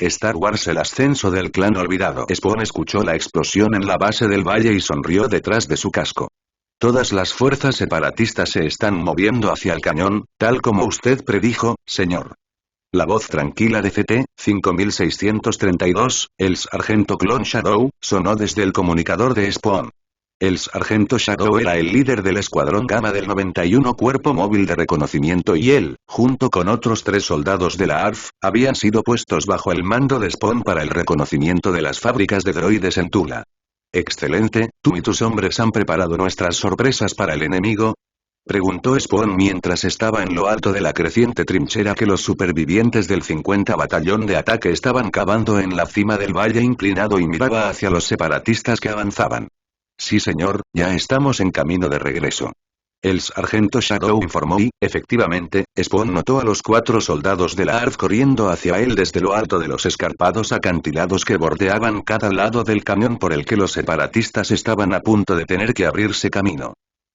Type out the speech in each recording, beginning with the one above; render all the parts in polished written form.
Star Wars: El ascenso del clan olvidado. Spawn escuchó la explosión en la base del valle y sonrió detrás de su casco. Todas las fuerzas separatistas se están moviendo hacia el cañón, tal como usted predijo, señor. La voz tranquila de CT-5632, el sargento Clone Shadow, sonó desde el comunicador de Spawn. El sargento Shadow era el líder del escuadrón Gamma del 91 Cuerpo Móvil de Reconocimiento y él, junto con otros 3 soldados de la ARF, habían sido puestos bajo el mando de Spawn para el reconocimiento de las fábricas de droides en Tula. Excelente, tú y tus hombres han preparado nuestras sorpresas para el enemigo. Preguntó Spawn mientras estaba en lo alto de la creciente trinchera que los supervivientes del 50 Batallón de Ataque estaban cavando en la cima del valle inclinado y miraba hacia los separatistas que avanzaban. Sí señor, ya estamos en camino de regreso. El sargento Shadow informó y, efectivamente, Spawn notó a los 4 soldados de la ARF corriendo hacia él desde lo alto de los escarpados acantilados que bordeaban cada lado del cañón por el que los separatistas estaban a punto de tener que abrirse camino.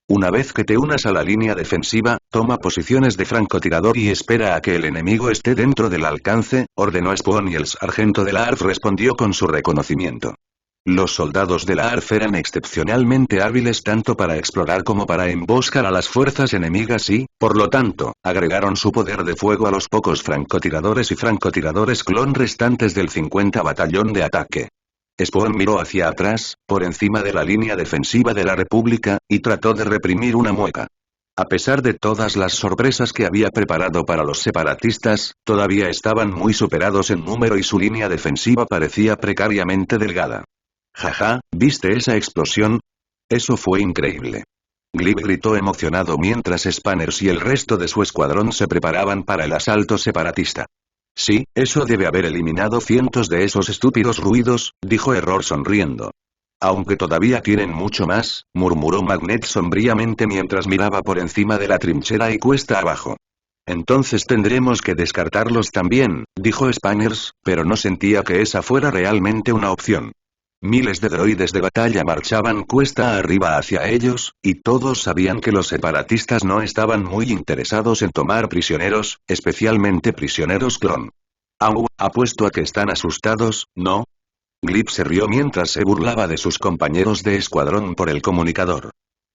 Una vez que te unas a la línea defensiva, toma posiciones de francotirador y espera a que el enemigo esté dentro del alcance, ordenó Spawn y el sargento de la ARF respondió con su reconocimiento. Los soldados de la ARF eran excepcionalmente hábiles tanto para explorar como para emboscar a las fuerzas enemigas y, por lo tanto, agregaron su poder de fuego a los pocos francotiradores y francotiradores clon restantes del 50 Batallón de Ataque. Spawn miró hacia atrás, por encima de la línea defensiva de la República, y trató de reprimir una mueca. A pesar de todas las sorpresas que había preparado para los separatistas, todavía estaban muy superados en número y su línea defensiva parecía precariamente delgada. Jaja, ¿viste esa explosión? Eso fue increíble. Glib gritó emocionado mientras Spanners y el resto de su escuadrón se preparaban para el asalto separatista. Sí, eso debe haber eliminado cientos de esos estúpidos ruidos, dijo Error sonriendo. Aunque todavía tienen mucho más, murmuró Magnet sombríamente mientras miraba por encima de la trinchera y cuesta abajo. Entonces tendremos que descartarlos también, dijo Spanners, pero no sentía que esa fuera realmente una opción. Miles de droides de batalla marchaban cuesta arriba hacia ellos, y todos sabían que los separatistas no estaban muy interesados en tomar prisioneros, especialmente prisioneros clon. Apuesto a que están asustados, ¿no? Glib se rió mientras se burlaba de sus compañeros de escuadrón por el comunicador.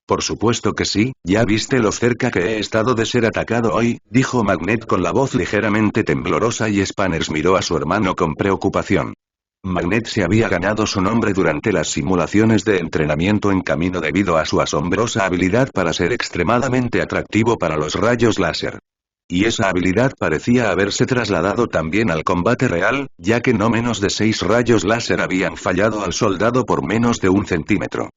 Por supuesto que sí, ya viste lo cerca que he estado de ser atacado hoy, dijo Magnet con la voz ligeramente temblorosa y Spanners miró a su hermano con preocupación. Magnet se había ganado su nombre durante las simulaciones de entrenamiento en camino debido a su asombrosa habilidad para ser extremadamente atractivo para los rayos láser. Y esa habilidad parecía haberse trasladado también al combate real, ya que no menos de 6 rayos láser habían fallado al soldado por menos de 1 centímetro.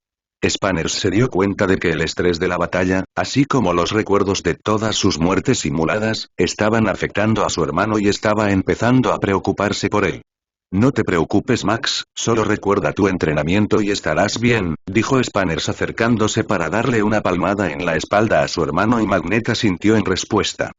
Spanners se dio cuenta de que el estrés de la batalla, así como los recuerdos de todas sus muertes simuladas, estaban afectando a su hermano y estaba empezando a preocuparse por él. No te preocupes Max, solo recuerda tu entrenamiento y estarás bien, dijo Spanners acercándose para darle una palmada en la espalda a su hermano y Magnet asintió en respuesta.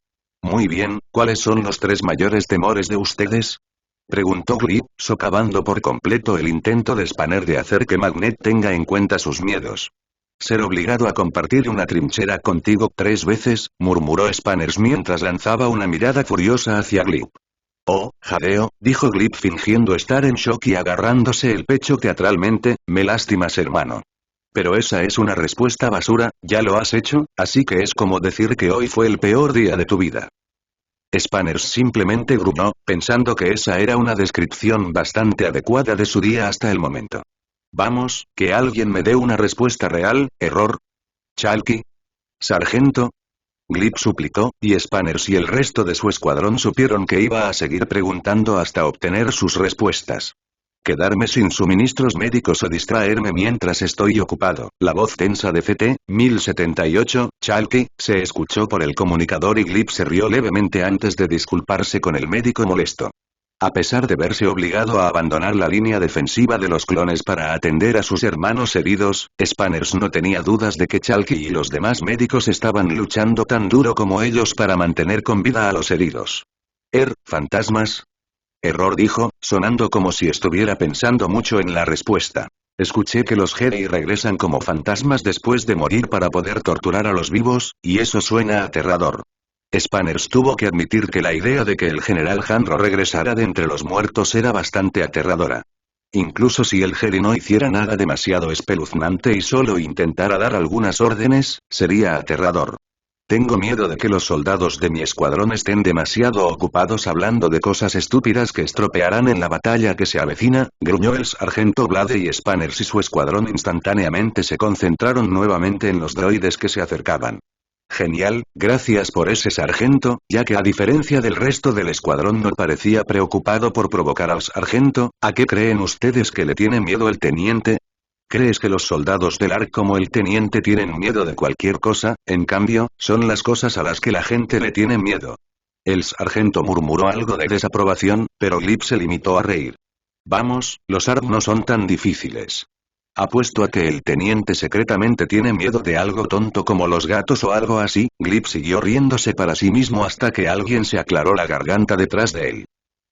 Muy bien, ¿cuáles son los 3 mayores temores de ustedes? Preguntó Glib, socavando por completo el intento de Spanner de hacer que Magnet tenga en cuenta sus miedos. Ser obligado a compartir una trinchera contigo 3 veces, murmuró Spanners mientras lanzaba una mirada furiosa hacia Glib. Oh, jadeo, dijo Glib fingiendo estar en shock y agarrándose el pecho teatralmente, me lastimas hermano. Pero esa es una respuesta basura, ya lo has hecho, así que es como decir que hoy fue el peor día de tu vida. Spanners simplemente gruñó, pensando que esa era una descripción bastante adecuada de su día hasta el momento. Vamos, que alguien me dé una respuesta real, error. Chalky. Sargento. Glib suplicó, y Spanners y el resto de su escuadrón supieron que iba a seguir preguntando hasta obtener sus respuestas. Quedarme sin suministros médicos o distraerme mientras estoy ocupado. La voz tensa de CT-1078, Chalky, se escuchó por el comunicador y Glib se rió levemente antes de disculparse con el médico molesto. A pesar de verse obligado a abandonar la línea defensiva de los clones para atender a sus hermanos heridos, Spanners no tenía dudas de que Chalky y los demás médicos estaban luchando tan duro como ellos para mantener con vida a los heridos. ¿Fantasmas? Error dijo, sonando como si estuviera pensando mucho en la respuesta. Escuché que los Jedi regresan como fantasmas después de morir para poder torturar a los vivos, y eso suena aterrador. Spanners tuvo que admitir que la idea de que el general Hanro regresara de entre los muertos era bastante aterradora. Incluso si el Jedi no hiciera nada demasiado espeluznante y solo intentara dar algunas órdenes, sería aterrador. Tengo miedo de que los soldados de mi escuadrón estén demasiado ocupados hablando de cosas estúpidas que estropearán en la batalla que se avecina, gruñó el sargento Blade y Spanners y su escuadrón instantáneamente se concentraron nuevamente en los droides que se acercaban. Genial, gracias por ese sargento, ya que a diferencia del resto del escuadrón no parecía preocupado por provocar al sargento. ¿A qué creen ustedes que le tiene miedo el teniente? ¿Crees que los soldados del ARC como el teniente tienen miedo de cualquier cosa? En cambio, son las cosas a las que la gente le tiene miedo. El sargento murmuró algo de desaprobación, pero Glip se limitó a reír. Vamos, los ARC no son tan difíciles. Apuesto a que el teniente secretamente tiene miedo de algo tonto como los gatos o algo así. Glip siguió riéndose para sí mismo hasta que alguien se aclaró la garganta detrás de él.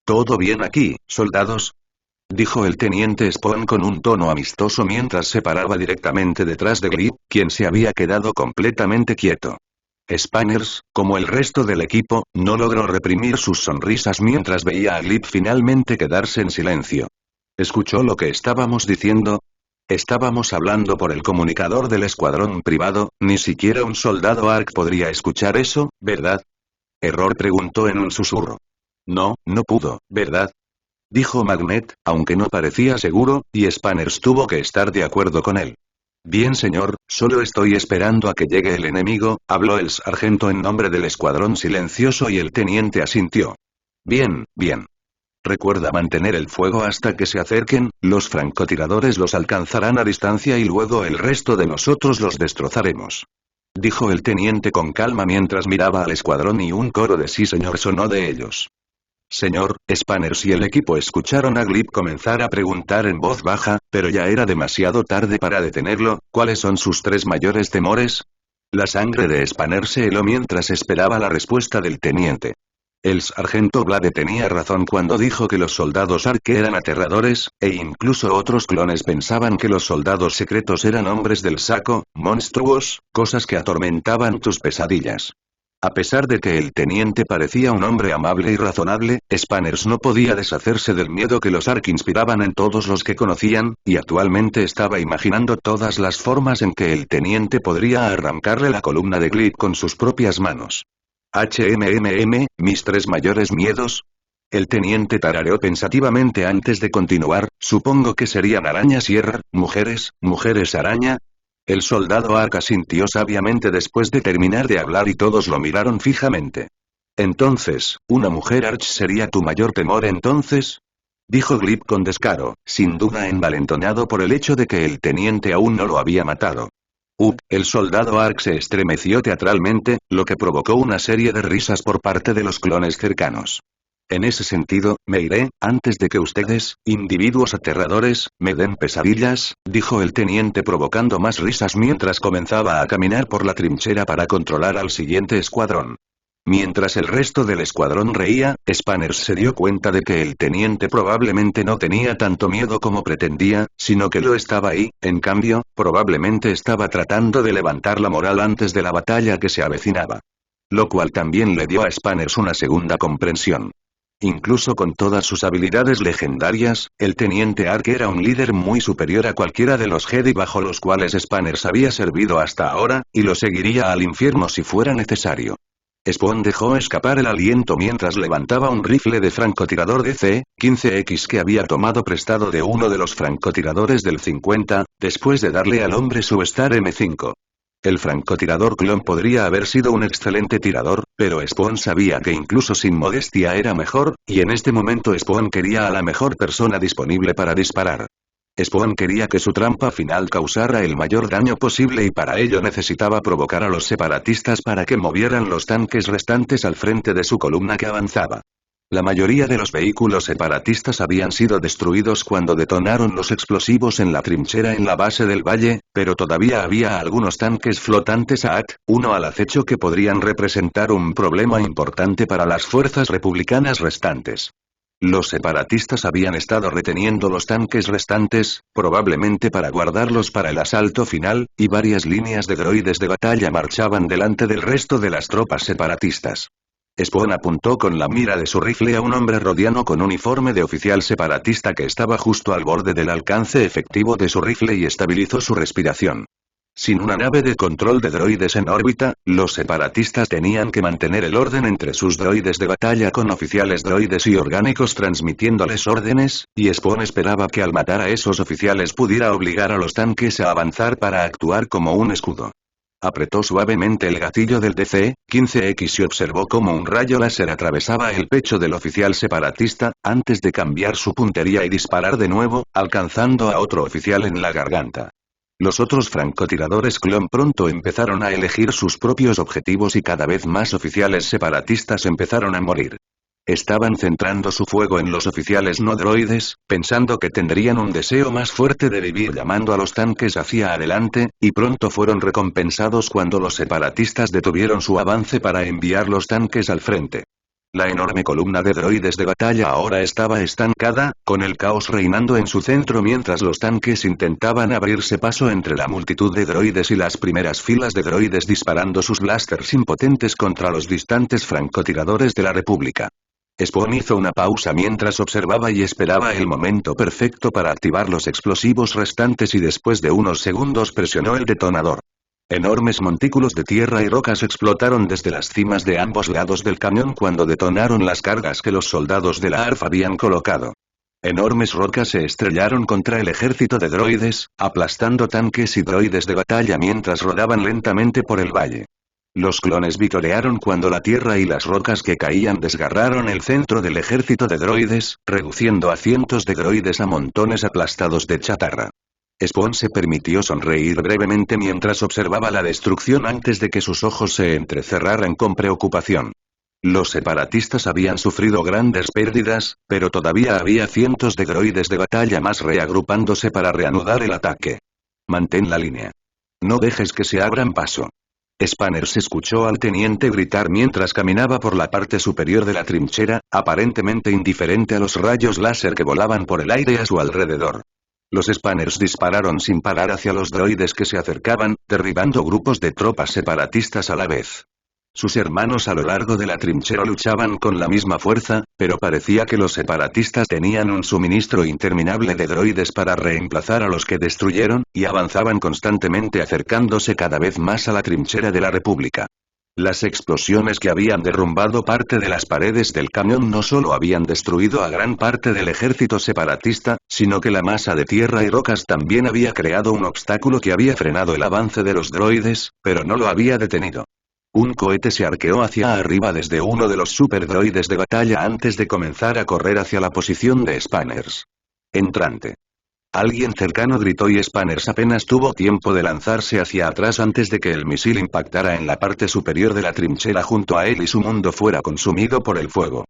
¿Todo bien aquí, soldados?, dijo el teniente Spawn con un tono amistoso mientras se paraba directamente detrás de Glip, quien se había quedado completamente quieto. Spanners, como el resto del equipo, no logró reprimir sus sonrisas mientras veía a Glip finalmente quedarse en silencio. ¿Escuchó lo que estábamos diciendo? Estábamos hablando por el comunicador del escuadrón privado, ni siquiera un soldado ARC podría escuchar eso, ¿verdad? Error preguntó en un susurro. No, no pudo, ¿verdad?, dijo Magnet, aunque no parecía seguro, y Spanners tuvo que estar de acuerdo con él. Bien señor, solo estoy esperando a que llegue el enemigo, habló el sargento en nombre del escuadrón silencioso y el teniente asintió. Bien, bien. Recuerda mantener el fuego hasta que se acerquen, los francotiradores los alcanzarán a distancia y luego el resto de nosotros los destrozaremos, dijo el teniente con calma mientras miraba al escuadrón y un coro de sí señor sonó de ellos. Señor, Spanners y el equipo escucharon a Glip comenzar a preguntar en voz baja, pero ya era demasiado tarde para detenerlo. ¿Cuáles son sus 3 mayores temores? La sangre de Spanners se heló mientras esperaba la respuesta del teniente. El sargento Blade tenía razón cuando dijo que los soldados ARC eran aterradores, e incluso otros clones pensaban que los soldados secretos eran hombres del saco, monstruos, cosas que atormentaban tus pesadillas. A pesar de que el teniente parecía un hombre amable y razonable, Spanners no podía deshacerse del miedo que los ARC inspiraban en todos los que conocían, y actualmente estaba imaginando todas las formas en que el teniente podría arrancarle la columna de Glip con sus propias manos. Mis 3 mayores miedos. El teniente tarareó pensativamente antes de continuar, supongo que serían araña sierra, mujeres araña. El soldado ARC asintió sabiamente después de terminar de hablar y todos lo miraron fijamente. Entonces, ¿una mujer Arch sería tu mayor temor entonces?, dijo Glip con descaro, sin duda envalentonado por el hecho de que el teniente aún no lo había matado. El soldado ARC se estremeció teatralmente, lo que provocó una serie de risas por parte de los clones cercanos. En ese sentido, me iré, antes de que ustedes, individuos aterradores, me den pesadillas, dijo el teniente provocando más risas mientras comenzaba a caminar por la trinchera para controlar al siguiente escuadrón. Mientras el resto del escuadrón reía, Spanners se dio cuenta de que el teniente probablemente no tenía tanto miedo como pretendía, sino que lo estaba ahí, en cambio, probablemente estaba tratando de levantar la moral antes de la batalla que se avecinaba. Lo cual también le dio a Spanners una segunda comprensión. Incluso con todas sus habilidades legendarias, el teniente ARC era un líder muy superior a cualquiera de los Jedi bajo los cuales Spanners había servido hasta ahora, y lo seguiría al infierno si fuera necesario. Spawn dejó escapar el aliento mientras levantaba un rifle de francotirador DC-15X que había tomado prestado de uno de los francotiradores del 50, después de darle al hombre su Star M5. El francotirador clon podría haber sido un excelente tirador, pero Spawn sabía que incluso sin modestia era mejor, y en este momento Spawn quería a la mejor persona disponible para disparar. Spawn quería que su trampa final causara el mayor daño posible y para ello necesitaba provocar a los separatistas para que movieran los tanques restantes al frente de su columna que avanzaba. La mayoría de los vehículos separatistas habían sido destruidos cuando detonaron los explosivos en la trinchera en la base del valle, pero todavía había algunos tanques flotantes uno al acecho que podrían representar un problema importante para las fuerzas republicanas restantes. Los separatistas habían estado reteniendo los tanques restantes, probablemente para guardarlos para el asalto final, y varias líneas de droides de batalla marchaban delante del resto de las tropas separatistas. Spawn apuntó con la mira de su rifle a un hombre rodiano con uniforme de oficial separatista que estaba justo al borde del alcance efectivo de su rifle y estabilizó su respiración. Sin una nave de control de droides en órbita, los separatistas tenían que mantener el orden entre sus droides de batalla con oficiales droides y orgánicos transmitiéndoles órdenes, y Spawn esperaba que al matar a esos oficiales pudiera obligar a los tanques a avanzar para actuar como un escudo. Apretó suavemente el gatillo del DC-15X y observó cómo un rayo láser atravesaba el pecho del oficial separatista, antes de cambiar su puntería y disparar de nuevo, alcanzando a otro oficial en la garganta. Los otros francotiradores clon pronto empezaron a elegir sus propios objetivos y cada vez más oficiales separatistas empezaron a morir. Estaban centrando su fuego en los oficiales no droides, pensando que tendrían un deseo más fuerte de vivir llamando a los tanques hacia adelante, y pronto fueron recompensados cuando los separatistas detuvieron su avance para enviar los tanques al frente. La enorme columna de droides de batalla ahora estaba estancada, con el caos reinando en su centro mientras los tanques intentaban abrirse paso entre la multitud de droides y las primeras filas de droides disparando sus blasters impotentes contra los distantes francotiradores de la República. Spawn hizo una pausa mientras observaba y esperaba el momento perfecto para activar los explosivos restantes y después de unos segundos presionó el detonador. Enormes montículos de tierra y rocas explotaron desde las cimas de ambos lados del camión cuando detonaron las cargas que los soldados de la ARF habían colocado. Enormes rocas se estrellaron contra el ejército de droides, aplastando tanques y droides de batalla mientras rodaban lentamente por el valle. Los clones vitorearon cuando la tierra y las rocas que caían desgarraron el centro del ejército de droides, reduciendo a cientos de droides a montones aplastados de chatarra. Spawn se permitió sonreír brevemente mientras observaba la destrucción antes de que sus ojos se entrecerraran con preocupación. Los separatistas habían sufrido grandes pérdidas, pero todavía había cientos de droides de batalla más reagrupándose para reanudar el ataque. Mantén la línea. No dejes que se abran paso. Spanners escuchó al teniente gritar mientras caminaba por la parte superior de la trinchera, aparentemente indiferente a los rayos láser que volaban por el aire a su alrededor. Los Spanners dispararon sin parar hacia los droides que se acercaban, derribando grupos de tropas separatistas a la vez. Sus hermanos a lo largo de la trinchera luchaban con la misma fuerza, pero parecía que los separatistas tenían un suministro interminable de droides para reemplazar a los que destruyeron, y avanzaban constantemente acercándose cada vez más a la trinchera de la República. Las explosiones que habían derrumbado parte de las paredes del camión no solo habían destruido a gran parte del ejército separatista, sino que la masa de tierra y rocas también había creado un obstáculo que había frenado el avance de los droides, pero no lo había detenido. Un cohete se arqueó hacia arriba desde uno de los superdroides de batalla antes de comenzar a correr hacia la posición de Spanners. Entrante. Alguien cercano gritó y Spanners apenas tuvo tiempo de lanzarse hacia atrás antes de que el misil impactara en la parte superior de la trinchera junto a él y su mundo fuera consumido por el fuego.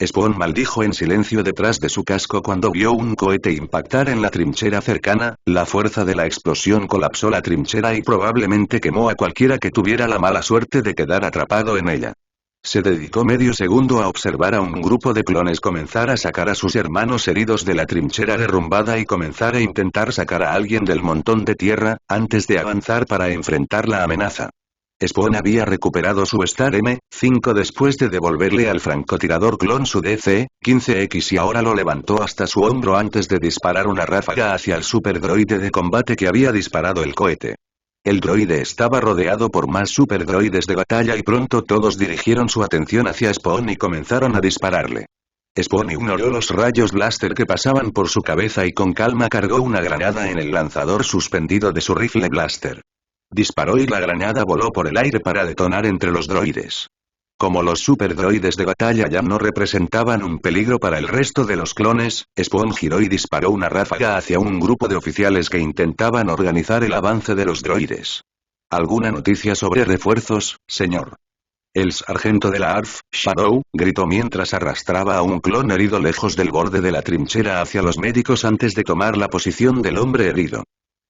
Spawn maldijo en silencio detrás de su casco cuando vio un cohete impactar en la trinchera cercana, la fuerza de la explosión colapsó la trinchera y probablemente quemó a cualquiera que tuviera la mala suerte de quedar atrapado en ella. Se dedicó medio segundo a observar a un grupo de clones comenzar a sacar a sus hermanos heridos de la trinchera derrumbada y comenzar a intentar sacar a alguien del montón de tierra, antes de avanzar para enfrentar la amenaza. Spawn había recuperado su Star M5 después de devolverle al francotirador clon su DC-15X y ahora lo levantó hasta su hombro antes de disparar una ráfaga hacia el superdroide de combate que había disparado el cohete. El droide estaba rodeado por más superdroides de batalla y pronto todos dirigieron su atención hacia Spawn y comenzaron a dispararle. Spawn ignoró los rayos blaster que pasaban por su cabeza y con calma cargó una granada en el lanzador suspendido de su rifle blaster. Disparó y la granada voló por el aire para detonar entre los droides. Como los superdroides de batalla ya no representaban un peligro para el resto de los clones, Spawn giró y disparó una ráfaga hacia un grupo de oficiales que intentaban organizar el avance de los droides. ¿Alguna noticia sobre refuerzos, señor? El sargento de la ARF, Shadow, gritó mientras arrastraba a un clon herido lejos del borde de la trinchera hacia los médicos antes de tomar la posición del hombre herido.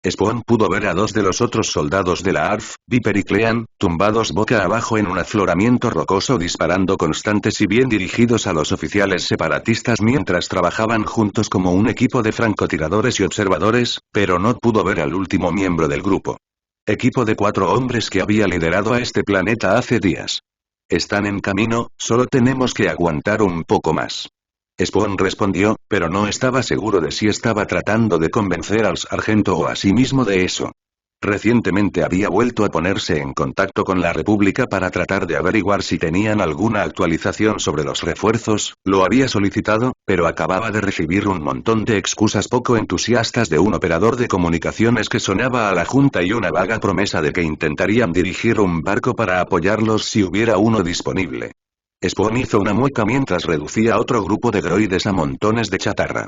Spawn pudo ver a dos de los otros soldados de la ARF, Viper y Clean, tumbados boca abajo en un afloramiento rocoso disparando constantes y bien dirigidos a los oficiales separatistas mientras trabajaban juntos como un equipo de francotiradores y observadores, pero no pudo ver al último miembro del grupo. Equipo de 4 hombres que había liderado a este planeta hace días. Están en camino, solo tenemos que aguantar un poco más. Spawn respondió, pero no estaba seguro de si estaba tratando de convencer al sargento o a sí mismo de eso. Recientemente había vuelto a ponerse en contacto con la República para tratar de averiguar si tenían alguna actualización sobre los refuerzos, lo había solicitado, pero acababa de recibir un montón de excusas poco entusiastas de un operador de comunicaciones que sonaba a la Junta y una vaga promesa de que intentarían dirigir un barco para apoyarlos si hubiera uno disponible. Spawn hizo una mueca mientras reducía a otro grupo de droides a montones de chatarra.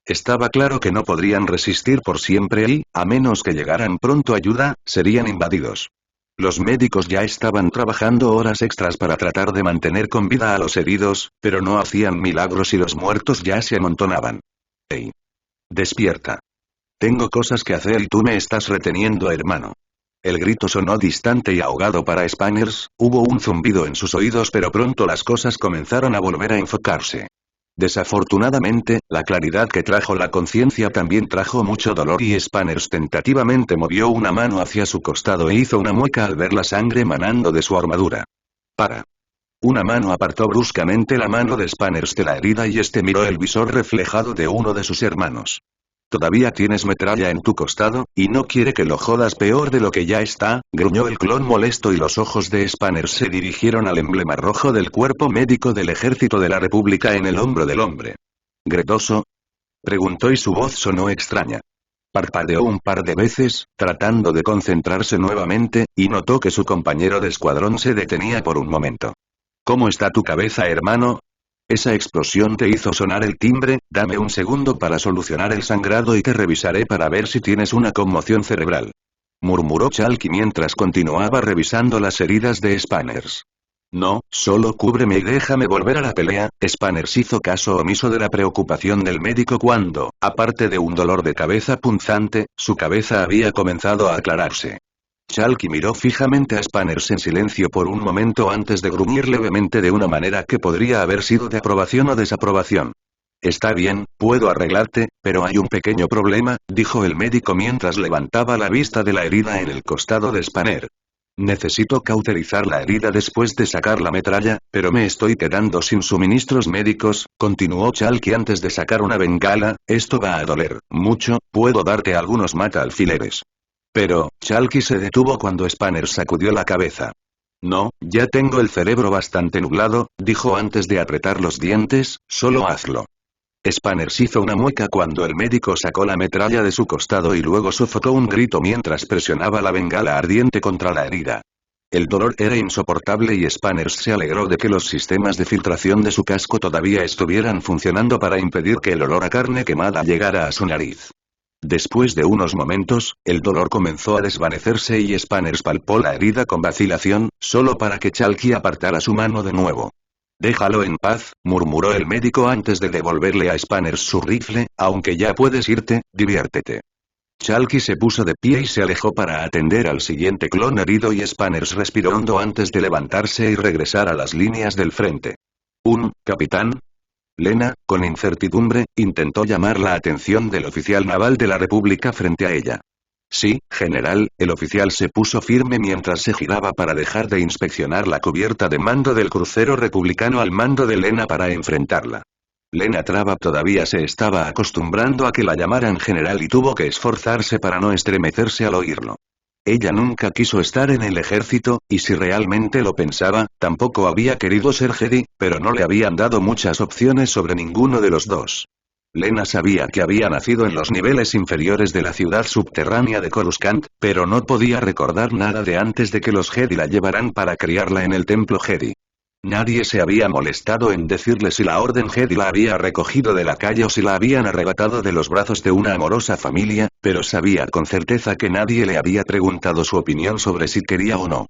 Estaba claro que no podrían resistir por siempre y, a menos que llegaran pronto ayuda, serían invadidos. Los médicos ya estaban trabajando horas extras para tratar de mantener con vida a los heridos, pero no hacían milagros y los muertos ya se amontonaban. ¡Ey! Despierta. Tengo cosas que hacer y tú me estás reteniendo, hermano. El grito sonó distante y ahogado para Spanners, hubo un zumbido en sus oídos pero pronto las cosas comenzaron a volver a enfocarse. Desafortunadamente, la claridad que trajo la conciencia también trajo mucho dolor y Spanners tentativamente movió una mano hacia su costado e hizo una mueca al ver la sangre manando de su armadura. ¡Para! Una mano apartó bruscamente la mano de Spanners de la herida y este miró el visor reflejado de uno de sus hermanos. Todavía tienes metralla en tu costado, y no quiere que lo jodas peor de lo que ya está, gruñó el clon molesto y los ojos de Spanners se dirigieron al emblema rojo del cuerpo médico del ejército de la República en el hombro del hombre. ¿Gretoso? Preguntó y su voz sonó extraña. Parpadeó un par de veces, tratando de concentrarse nuevamente, y notó que su compañero de escuadrón se detenía por un momento. ¿Cómo está tu cabeza, hermano? Esa explosión te hizo sonar el timbre, dame un segundo para solucionar el sangrado y te revisaré para ver si tienes una conmoción cerebral. Murmuró Chalky mientras continuaba revisando las heridas de Spanners. No, solo cúbreme y déjame volver a la pelea. Spanners hizo caso omiso de la preocupación del médico cuando, aparte de un dolor de cabeza punzante, su cabeza había comenzado a aclararse. Chalky miró fijamente a Spanners en silencio por un momento antes de gruñir levemente de una manera que podría haber sido de aprobación o desaprobación. Está bien, puedo arreglarte, pero hay un pequeño problema, dijo el médico mientras levantaba la vista de la herida en el costado de Spanner. Necesito cauterizar la herida después de sacar la metralla, pero me estoy quedando sin suministros médicos, continuó Chalky antes de sacar una bengala, esto va a doler mucho, puedo darte algunos mata-alfileres. Pero, Chalky se detuvo cuando Spanners sacudió la cabeza. No, ya tengo el cerebro bastante nublado, dijo antes de apretar los dientes, solo hazlo. Spanners hizo una mueca cuando el médico sacó la metralla de su costado y luego sofocó un grito mientras presionaba la bengala ardiente contra la herida. El dolor era insoportable y Spanners se alegró de que los sistemas de filtración de su casco todavía estuvieran funcionando para impedir que el olor a carne quemada llegara a su nariz. Después de unos momentos, el dolor comenzó a desvanecerse y Spanners palpó la herida con vacilación, solo para que Chalky apartara su mano de nuevo. Déjalo en paz, murmuró el médico antes de devolverle a Spanners su rifle, aunque ya puedes irte, diviértete. Chalky se puso de pie y se alejó para atender al siguiente clon herido y Spanners respiró hondo antes de levantarse y regresar a las líneas del frente. Capitán. Lena, con incertidumbre, intentó llamar la atención del oficial naval de la República frente a ella. Sí, general, el oficial se puso firme mientras se giraba para dejar de inspeccionar la cubierta de mando del crucero republicano al mando de Lena para enfrentarla. Lena Traba todavía se estaba acostumbrando a que la llamaran general y tuvo que esforzarse para no estremecerse al oírlo. Ella nunca quiso estar en el ejército, y si realmente lo pensaba, tampoco había querido ser Jedi, pero no le habían dado muchas opciones sobre ninguno de los dos. Lena sabía que había nacido en los niveles inferiores de la ciudad subterránea de Coruscant, pero no podía recordar nada de antes de que los Jedi la llevaran para criarla en el templo Jedi. Nadie se había molestado en decirle si la Orden Jedi la había recogido de la calle o si la habían arrebatado de los brazos de una amorosa familia, pero sabía con certeza que nadie le había preguntado su opinión sobre si quería o no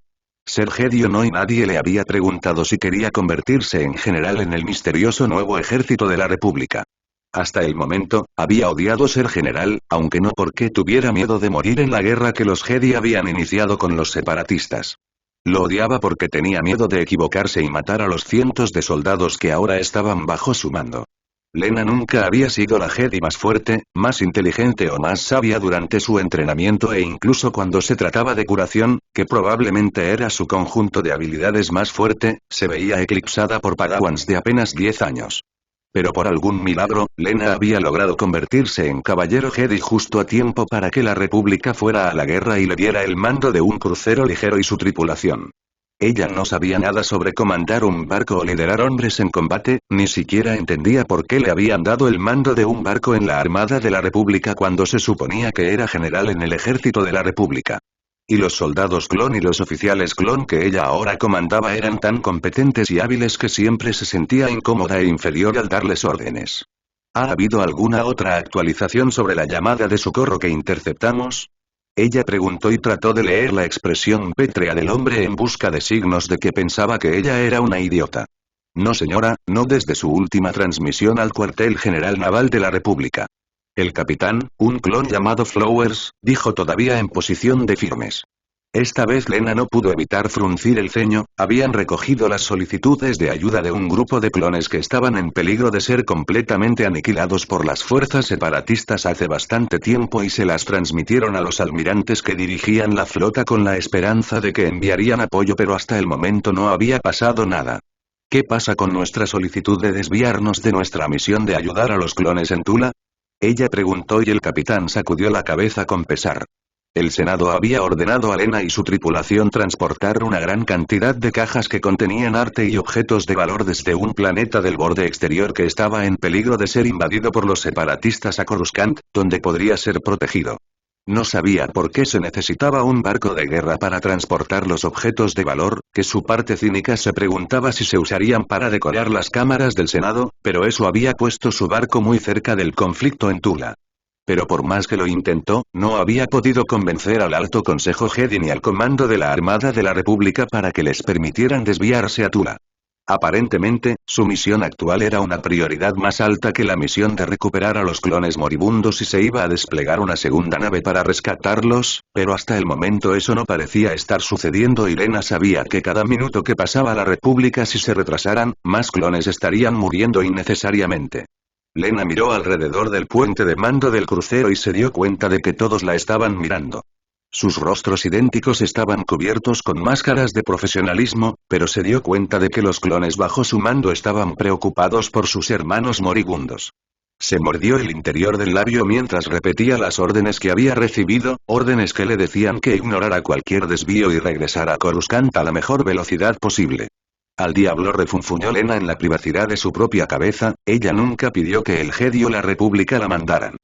ser Jedi o no y nadie le había preguntado si quería convertirse en general en el misterioso nuevo ejército de la República. Hasta el momento, había odiado ser general, aunque no porque tuviera miedo de morir en la guerra que los Jedi habían iniciado con los separatistas. Lo odiaba porque tenía miedo de equivocarse y matar a los cientos de soldados que ahora estaban bajo su mando. Lena nunca había sido la Jedi más fuerte, más inteligente o más sabia durante su entrenamiento e incluso cuando se trataba de curación, que probablemente era su conjunto de habilidades más fuerte, se veía eclipsada por Padawans de apenas 10 años. Pero por algún milagro, Lena había logrado convertirse en caballero Jedi justo a tiempo para que la República fuera a la guerra y le diera el mando de un crucero ligero y su tripulación. Ella no sabía nada sobre comandar un barco o liderar hombres en combate, ni siquiera entendía por qué le habían dado el mando de un barco en la Armada de la República cuando se suponía que era general en el ejército de la República. Y los soldados clon y los oficiales clon que ella ahora comandaba eran tan competentes y hábiles que siempre se sentía incómoda e inferior al darles órdenes. ¿Ha habido alguna otra actualización sobre la llamada de socorro que interceptamos? Ella preguntó y trató de leer la expresión pétrea del hombre en busca de signos de que pensaba que ella era una idiota. No señora, no desde su última transmisión al cuartel general naval de la República. El capitán, un clon llamado Flowers, dijo todavía en posición de firmes. Esta vez Lena no pudo evitar fruncir el ceño, habían recogido las solicitudes de ayuda de un grupo de clones que estaban en peligro de ser completamente aniquilados por las fuerzas separatistas hace bastante tiempo y se las transmitieron a los almirantes que dirigían la flota con la esperanza de que enviarían apoyo, pero hasta el momento no había pasado nada. ¿Qué pasa con nuestra solicitud de desviarnos de nuestra misión de ayudar a los clones en Tula? Ella preguntó y el capitán sacudió la cabeza con pesar. El Senado había ordenado a Lena y su tripulación transportar una gran cantidad de cajas que contenían arte y objetos de valor desde un planeta del borde exterior que estaba en peligro de ser invadido por los separatistas a Coruscant, donde podría ser protegido. No sabía por qué se necesitaba un barco de guerra para transportar los objetos de valor, que su parte cínica se preguntaba si se usarían para decorar las cámaras del Senado, pero eso había puesto su barco muy cerca del conflicto en Tula. Pero por más que lo intentó, no había podido convencer al Alto Consejo Jedi ni al comando de la Armada de la República para que les permitieran desviarse a Tula. Aparentemente, su misión actual era una prioridad más alta que la misión de recuperar a los clones moribundos y se iba a desplegar una segunda nave para rescatarlos, pero hasta el momento eso no parecía estar sucediendo y Lena sabía que cada minuto que pasaba la República si se retrasaran, más clones estarían muriendo innecesariamente. Lena miró alrededor del puente de mando del crucero y se dio cuenta de que todos la estaban mirando. Sus rostros idénticos estaban cubiertos con máscaras de profesionalismo, pero se dio cuenta de que los clones bajo su mando estaban preocupados por sus hermanos moribundos. Se mordió el interior del labio mientras repetía las órdenes que había recibido, órdenes que le decían que ignorara cualquier desvío y regresara a Coruscant a la mejor velocidad posible. Al diablo, refunfuñó Lena en la privacidad de su propia cabeza, ella nunca pidió que el Jedi o la República la mandaran.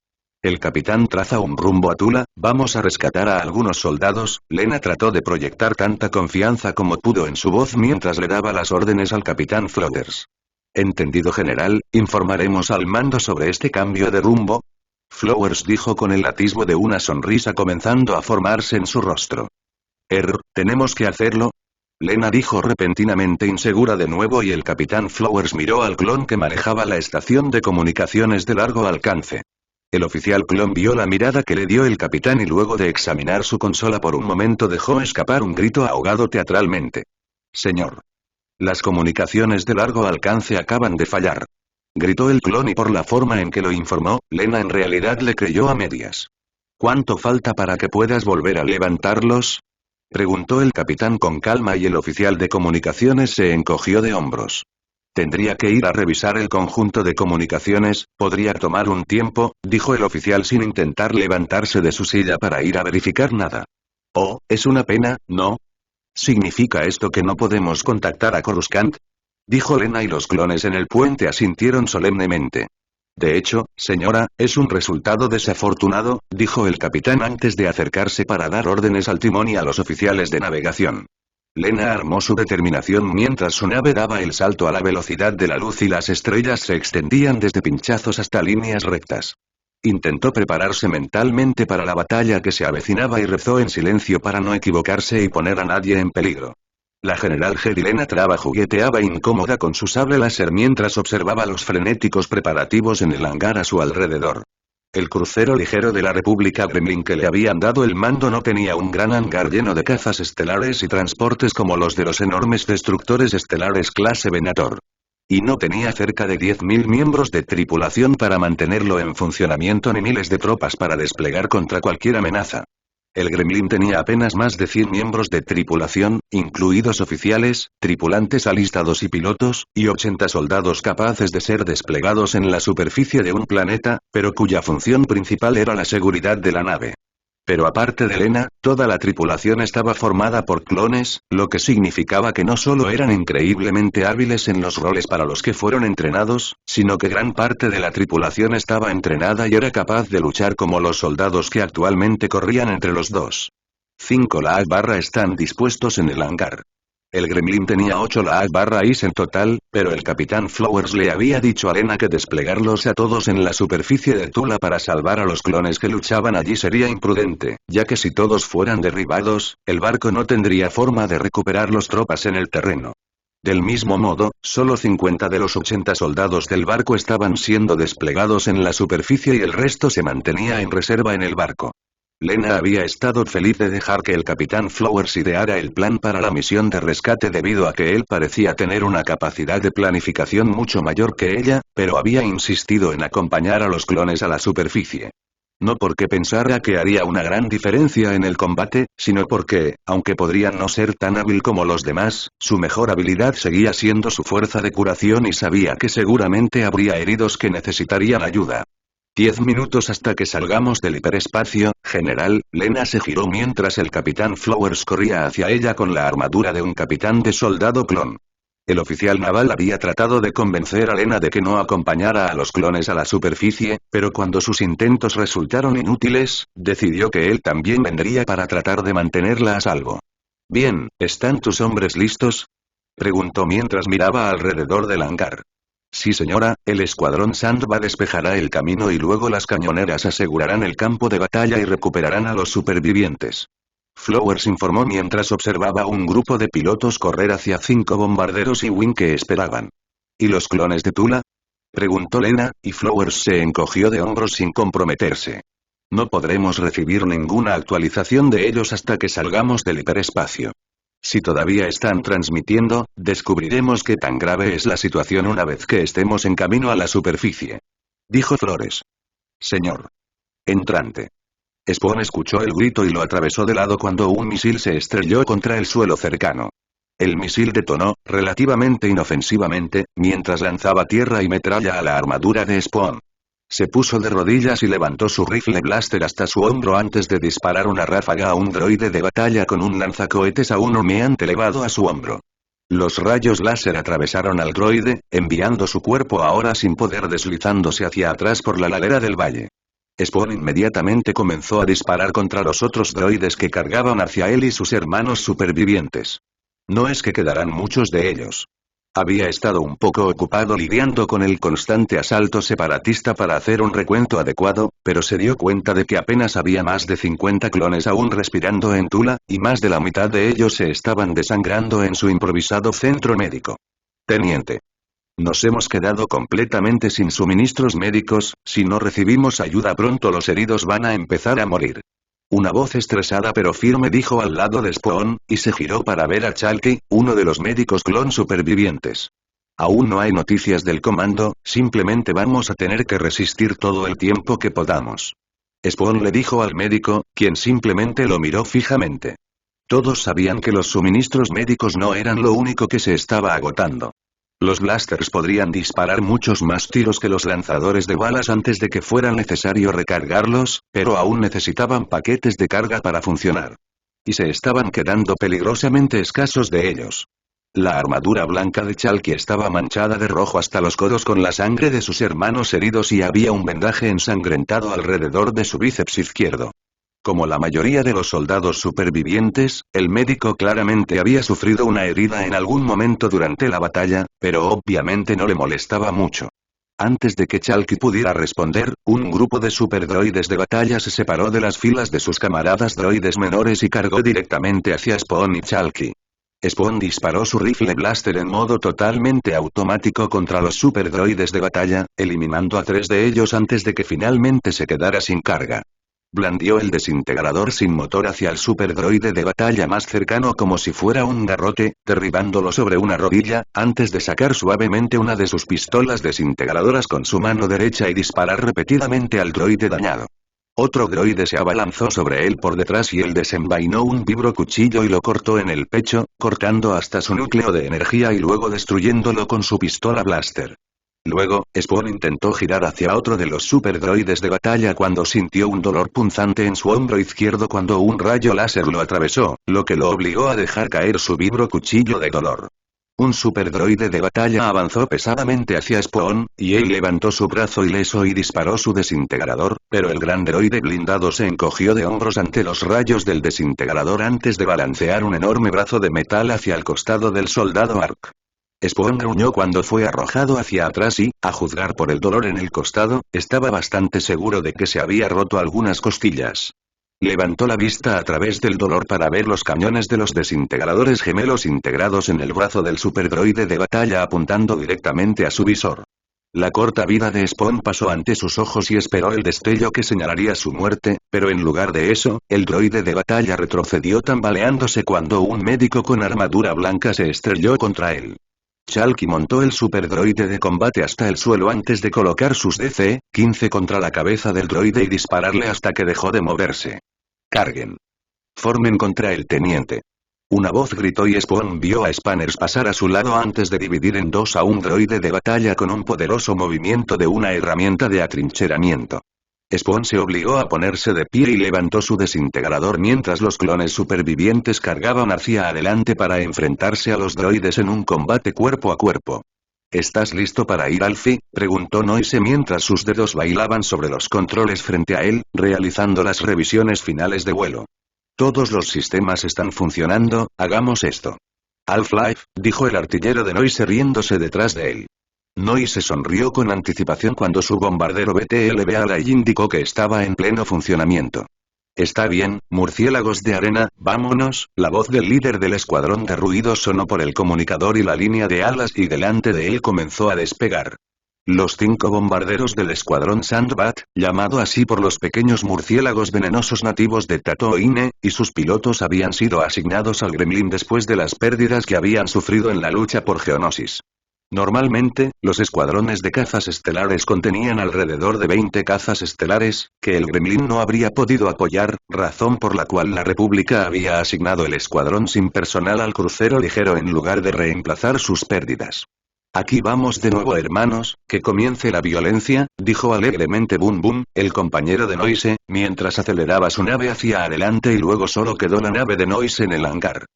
El capitán traza un rumbo a Tula, vamos a rescatar a algunos soldados. Lena trató de proyectar tanta confianza como pudo en su voz mientras le daba las órdenes al capitán Flowers. Entendido general, informaremos al mando sobre este cambio de rumbo. Flowers dijo con el atisbo de una sonrisa comenzando a formarse en su rostro. ¿Tenemos que hacerlo? Lena dijo repentinamente insegura de nuevo y el capitán Flowers miró al clon que manejaba la estación de comunicaciones de largo alcance. El oficial clon vio la mirada que le dio el capitán y luego de examinar su consola por un momento dejó escapar un grito ahogado teatralmente. Señor. Las comunicaciones de largo alcance acaban de fallar. Gritó el clon y por la forma en que lo informó, Lena en realidad le creyó a medias. ¿Cuánto falta para que puedas volver a levantarlos? Preguntó el capitán con calma y el oficial de comunicaciones se encogió de hombros. Tendría que ir a revisar el conjunto de comunicaciones, podría tomar un tiempo, dijo el oficial sin intentar levantarse de su silla para ir a verificar nada. Oh, es una pena, ¿no? ¿Significa esto que no podemos contactar a Coruscant? Dijo Lena y los clones en el puente asintieron solemnemente. De hecho, señora, es un resultado desafortunado, dijo el capitán antes de acercarse para dar órdenes al timón y a los oficiales de navegación. Lena armó su determinación mientras su nave daba el salto a la velocidad de la luz y las estrellas se extendían desde pinchazos hasta líneas rectas. Intentó prepararse mentalmente para la batalla que se avecinaba y rezó en silencio para no equivocarse y poner a nadie en peligro. La general Jedi Lena Trava jugueteaba incómoda con su sable láser mientras observaba los frenéticos preparativos en el hangar a su alrededor. El crucero ligero de la República Gremlin que le habían dado el mando no tenía un gran hangar lleno de cazas estelares y transportes como los de los enormes destructores estelares clase Venator. Y no tenía cerca de 10.000 miembros de tripulación para mantenerlo en funcionamiento ni miles de tropas para desplegar contra cualquier amenaza. El Gremlin tenía apenas más de 100 miembros de tripulación, incluidos oficiales, tripulantes alistados y pilotos, y 80 soldados capaces de ser desplegados en la superficie de un planeta, pero cuya función principal era la seguridad de la nave. Pero aparte de Lena, toda la tripulación estaba formada por clones, lo que significaba que no solo eran increíblemente hábiles en los roles para los que fueron entrenados, sino que gran parte de la tripulación estaba entrenada y era capaz de luchar como los soldados que actualmente corrían entre los dos. 5 LA/, están dispuestos en el hangar. El Gremlin tenía 8 LA/is en total, pero el Capitán Flowers le había dicho a Lena que desplegarlos a todos en la superficie de Tula para salvar a los clones que luchaban allí sería imprudente, ya que si todos fueran derribados, el barco no tendría forma de recuperar los tropas en el terreno. Del mismo modo, solo 50 de los 80 soldados del barco estaban siendo desplegados en la superficie y el resto se mantenía en reserva en el barco. Lena había estado feliz de dejar que el Capitán Flowers ideara el plan para la misión de rescate debido a que él parecía tener una capacidad de planificación mucho mayor que ella, pero había insistido en acompañar a los clones a la superficie. No porque pensara que haría una gran diferencia en el combate, sino porque, aunque podría no ser tan hábil como los demás, su mejor habilidad seguía siendo su fuerza de curación y sabía que seguramente habría heridos que necesitarían ayuda. 10 minutos hasta que salgamos del hiperespacio, general. Lena se giró mientras el Capitán Flowers corría hacia ella con la armadura de un capitán de soldado clon. El oficial naval había tratado de convencer a Lena de que no acompañara a los clones a la superficie, pero cuando sus intentos resultaron inútiles, decidió que él también vendría para tratar de mantenerla a salvo. Bien, ¿están tus hombres listos?, preguntó mientras miraba alrededor del hangar. Sí señora, el escuadrón Sandva despejará el camino y luego las cañoneras asegurarán el campo de batalla y recuperarán a los supervivientes. Flowers informó mientras observaba un grupo de pilotos correr hacia 5 bombarderos y Wing que esperaban. ¿Y los clones de Tula?, preguntó Lena, y Flowers se encogió de hombros sin comprometerse. No podremos recibir ninguna actualización de ellos hasta que salgamos del hiperespacio. Si todavía están transmitiendo, descubriremos qué tan grave es la situación una vez que estemos en camino a la superficie. Dijo Flores. Señor. Entrante. Spawn escuchó el grito y lo atravesó de lado cuando un misil se estrelló contra el suelo cercano. El misil detonó, relativamente inofensivamente, mientras lanzaba tierra y metralla a la armadura de Spawn. Se puso de rodillas y levantó su rifle blaster hasta su hombro antes de disparar una ráfaga a un droide de batalla con un lanzacohetes aún humeante elevado a su hombro. Los rayos láser atravesaron al droide, enviando su cuerpo ahora sin poder deslizándose hacia atrás por la ladera del valle. Spawn inmediatamente comenzó a disparar contra los otros droides que cargaban hacia él y sus hermanos supervivientes. No es que quedaran muchos de ellos. Había estado un poco ocupado lidiando con el constante asalto separatista para hacer un recuento adecuado, pero se dio cuenta de que apenas había más de 50 clones aún respirando en Tula, y más de la mitad de ellos se estaban desangrando en su improvisado centro médico. Teniente. Nos hemos quedado completamente sin suministros médicos, si no recibimos ayuda pronto los heridos van a empezar a morir. Una voz estresada pero firme dijo al lado de Spawn, y se giró para ver a Chalky, uno de los médicos clon supervivientes. Aún no hay noticias del comando, simplemente vamos a tener que resistir todo el tiempo que podamos. Spawn le dijo al médico, quien simplemente lo miró fijamente. Todos sabían que los suministros médicos no eran lo único que se estaba agotando. Los blasters podrían disparar muchos más tiros que los lanzadores de balas antes de que fuera necesario recargarlos, pero aún necesitaban paquetes de carga para funcionar. Y se estaban quedando peligrosamente escasos de ellos. La armadura blanca de Chalky estaba manchada de rojo hasta los codos con la sangre de sus hermanos heridos y había un vendaje ensangrentado alrededor de su bíceps izquierdo. Como la mayoría de los soldados supervivientes, el médico claramente había sufrido una herida en algún momento durante la batalla, pero obviamente no le molestaba mucho. Antes de que Chalky pudiera responder, un grupo de superdroides de batalla se separó de las filas de sus camaradas droides menores y cargó directamente hacia Spawn y Chalky. Spawn disparó su rifle blaster en modo totalmente automático contra los superdroides de batalla, eliminando a 3 de ellos antes de que finalmente se quedara sin carga. Blandió el desintegrador sin motor hacia el superdroide de batalla más cercano como si fuera un garrote, derribándolo sobre una rodilla, antes de sacar suavemente una de sus pistolas desintegradoras con su mano derecha y disparar repetidamente al droide dañado. Otro droide se abalanzó sobre él por detrás y él desenvainó un vibrocuchillo y lo cortó en el pecho, cortando hasta su núcleo de energía y luego destruyéndolo con su pistola blaster. Luego, Spawn intentó girar hacia otro de los superdroides de batalla cuando sintió un dolor punzante en su hombro izquierdo cuando un rayo láser lo atravesó, lo que lo obligó a dejar caer su vibrocuchillo de dolor. Un superdroide de batalla avanzó pesadamente hacia Spawn, y él levantó su brazo ileso y disparó su desintegrador, pero el gran droide blindado se encogió de hombros ante los rayos del desintegrador antes de balancear un enorme brazo de metal hacia el costado del soldado Ark. Spawn gruñó cuando fue arrojado hacia atrás y, a juzgar por el dolor en el costado, estaba bastante seguro de que se había roto algunas costillas. Levantó la vista a través del dolor para ver los cañones de los desintegradores gemelos integrados en el brazo del superdroide de batalla apuntando directamente a su visor. La corta vida de Spawn pasó ante sus ojos y esperó el destello que señalaría su muerte, pero en lugar de eso, el droide de batalla retrocedió tambaleándose cuando un médico con armadura blanca se estrelló contra él. Chalky montó el superdroide de combate hasta el suelo antes de colocar sus DC-15 contra la cabeza del droide y dispararle hasta que dejó de moverse. Carguen. Formen contra el teniente. Una voz gritó y Spawn vio a Spanners pasar a su lado antes de dividir en dos a un droide de batalla con un poderoso movimiento de una herramienta de atrincheramiento. Spawn se obligó a ponerse de pie y levantó su desintegrador mientras los clones supervivientes cargaban hacia adelante para enfrentarse a los droides en un combate cuerpo a cuerpo. ¿Estás listo para ir, Alfie?, preguntó Noise mientras sus dedos bailaban sobre los controles frente a él, realizando las revisiones finales de vuelo. Todos los sistemas están funcionando, hagamos esto. Half-Life, dijo el artillero de Noise riéndose detrás de él. Noise sonrió con anticipación cuando su bombardero BTLB indicó que estaba en pleno funcionamiento. Está bien, murciélagos de arena, vámonos. La voz del líder del escuadrón de ruidos sonó por el comunicador y la línea de alas y delante de él comenzó a despegar. Los 5 bombarderos del escuadrón Sandbat, llamado así por los pequeños murciélagos venenosos nativos de Tatooine, y sus pilotos habían sido asignados al Gremlin después de las pérdidas que habían sufrido en la lucha por Geonosis. Normalmente, los escuadrones de cazas estelares contenían alrededor de 20 cazas estelares, que el Gremlin no habría podido apoyar, razón por la cual la República había asignado el escuadrón sin personal al crucero ligero en lugar de reemplazar sus pérdidas. Aquí vamos de nuevo, hermanos, que comience la violencia, dijo alegremente Boom Boom, el compañero de Noise, mientras aceleraba su nave hacia adelante y luego solo quedó la nave de Noise en el hangar.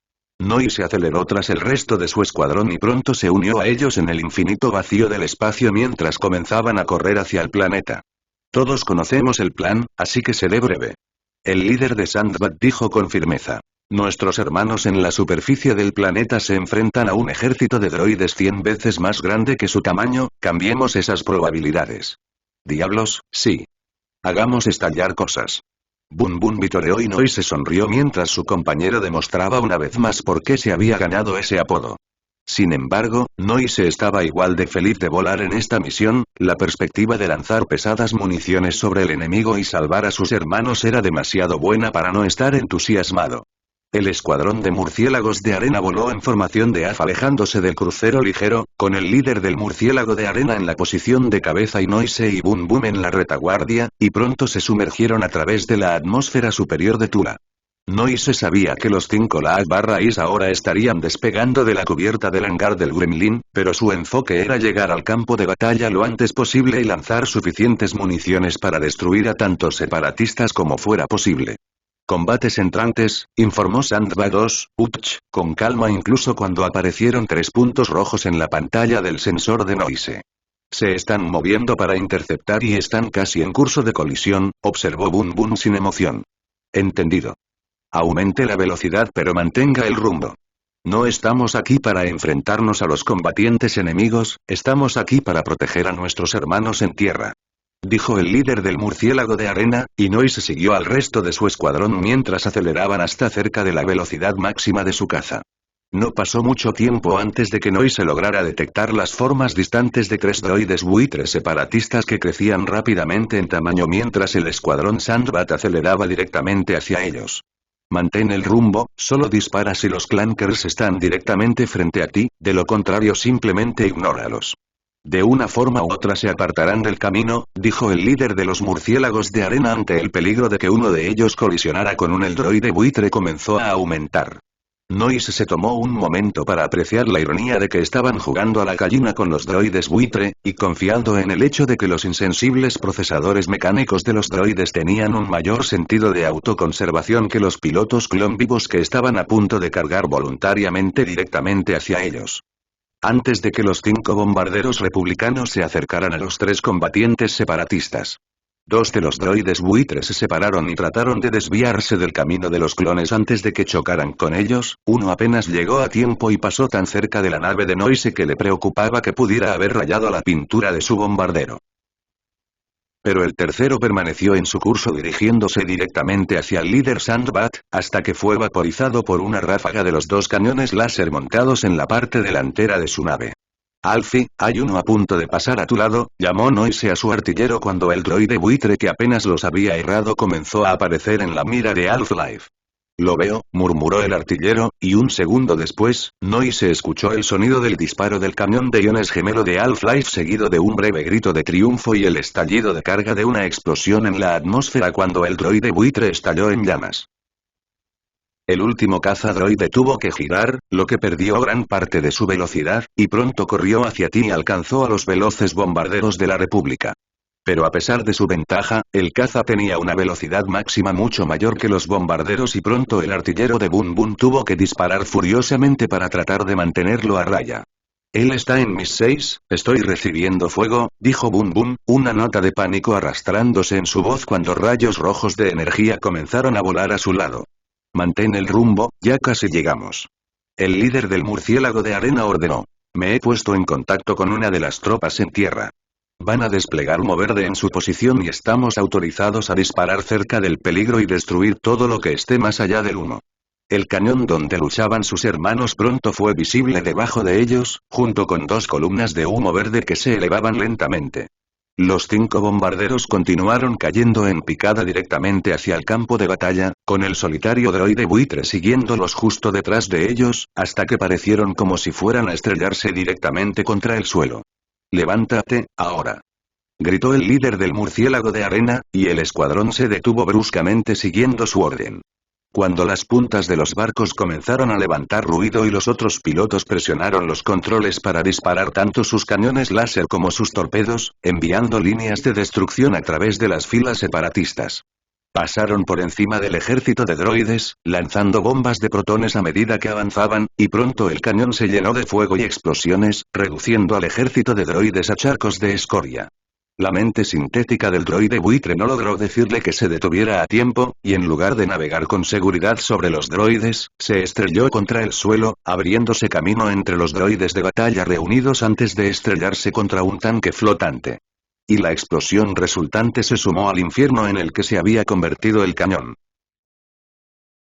Noise aceleró tras el resto de su escuadrón y pronto se unió a ellos en el infinito vacío del espacio mientras comenzaban a correr hacia el planeta. Todos conocemos el plan, así que seré breve. El líder de Sandbat dijo con firmeza. Nuestros hermanos en la superficie del planeta se enfrentan a un ejército de droides 100 veces más grande que su tamaño, cambiemos esas probabilidades. Diablos, sí. Hagamos estallar cosas. Boom Boom vitoreó y Noise sonrió mientras su compañero demostraba una vez más por qué se había ganado ese apodo. Sin embargo, Noise estaba igual de feliz de volar en esta misión, la perspectiva de lanzar pesadas municiones sobre el enemigo y salvar a sus hermanos era demasiado buena para no estar entusiasmado. El escuadrón de murciélagos de arena voló en formación de AF alejándose del crucero ligero, con el líder del murciélago de arena en la posición de cabeza y Noise y Boom Boom en la retaguardia, y pronto se sumergieron a través de la atmósfera superior de Tula. Noise sabía que los 5 Laag-Is ahora estarían despegando de la cubierta del hangar del Gremlin, pero su enfoque era llegar al campo de batalla lo antes posible y lanzar suficientes municiones para destruir a tantos separatistas como fuera posible. Combates entrantes, informó Sandbat 2, con calma incluso cuando aparecieron 3 puntos rojos en la pantalla del sensor de Noise. Se están moviendo para interceptar y están casi en curso de colisión, observó Boom Boom sin emoción. Entendido. Aumente la velocidad pero mantenga el rumbo. No estamos aquí para enfrentarnos a los combatientes enemigos, estamos aquí para proteger a nuestros hermanos en tierra. Dijo el líder del murciélago de arena, y Noise siguió al resto de su escuadrón mientras aceleraban hasta cerca de la velocidad máxima de su caza. No pasó mucho tiempo antes de que Noise lograra detectar las formas distantes de 3 droides buitres separatistas que crecían rápidamente en tamaño mientras el escuadrón Sandbat aceleraba directamente hacia ellos. Mantén el rumbo, solo dispara si los clankers están directamente frente a ti, de lo contrario simplemente ignóralos. De una forma u otra se apartarán del camino, dijo el líder de los murciélagos de arena ante el peligro de que uno de ellos colisionara con un droide buitre comenzó a aumentar. Noise se tomó un momento para apreciar la ironía de que estaban jugando a la gallina con los droides buitre, y confiando en el hecho de que los insensibles procesadores mecánicos de los droides tenían un mayor sentido de autoconservación que los pilotos clon vivos que estaban a punto de cargar voluntariamente directamente hacia ellos. Antes de que los 5 bombarderos republicanos se acercaran a los 3 combatientes separatistas. 2 de los droides buitres se separaron y trataron de desviarse del camino de los clones antes de que chocaran con ellos, uno apenas llegó a tiempo y pasó tan cerca de la nave de Noise que le preocupaba que pudiera haber rayado la pintura de su bombardero. Pero el tercero permaneció en su curso dirigiéndose directamente hacia el líder Sandbat, hasta que fue vaporizado por una ráfaga de los 2 cañones láser montados en la parte delantera de su nave. Alfie, hay uno a punto de pasar a tu lado, llamó Noise a su artillero cuando el droide buitre que apenas los había errado comenzó a aparecer en la mira de Half-Life. Lo veo, murmuró el artillero, y un segundo después, Noise escuchó el sonido del disparo del cañón de iones gemelo de Half-Life seguido de un breve grito de triunfo y el estallido de carga de una explosión en la atmósfera cuando el droide buitre estalló en llamas. El último cazadroide tuvo que girar, lo que perdió gran parte de su velocidad, y pronto corrió hacia ti y alcanzó a los veloces bombarderos de la República. Pero a pesar de su ventaja, el caza tenía una velocidad máxima mucho mayor que los bombarderos y pronto el artillero de Boom Boom tuvo que disparar furiosamente para tratar de mantenerlo a raya. Él está en mis 6, estoy recibiendo fuego, dijo Boom Boom, una nota de pánico arrastrándose en su voz cuando rayos rojos de energía comenzaron a volar a su lado. Mantén el rumbo, ya casi llegamos. El líder del murciélago de arena ordenó. Me he puesto en contacto con una de las tropas en tierra. Van a desplegar humo verde en su posición y estamos autorizados a disparar cerca del peligro y destruir todo lo que esté más allá del humo. El cañón donde luchaban sus hermanos pronto fue visible debajo de ellos, junto con 2 columnas de humo verde que se elevaban lentamente. Los 5 bombarderos continuaron cayendo en picada directamente hacia el campo de batalla, con el solitario droide buitre siguiéndolos justo detrás de ellos, hasta que parecieron como si fueran a estrellarse directamente contra el suelo. «Levántate, ahora», gritó el líder del murciélago de arena, y el escuadrón se detuvo bruscamente siguiendo su orden. Cuando las puntas de los barcos comenzaron a levantar ruido y los otros pilotos presionaron los controles para disparar tanto sus cañones láser como sus torpedos, enviando líneas de destrucción a través de las filas separatistas. Pasaron por encima del ejército de droides, lanzando bombas de protones a medida que avanzaban, y pronto el cañón se llenó de fuego y explosiones, reduciendo al ejército de droides a charcos de escoria. La mente sintética del droide buitre no logró decirle que se detuviera a tiempo, y en lugar de navegar con seguridad sobre los droides, se estrelló contra el suelo, abriéndose camino entre los droides de batalla reunidos antes de estrellarse contra un tanque flotante. Y la explosión resultante se sumó al infierno en el que se había convertido el cañón.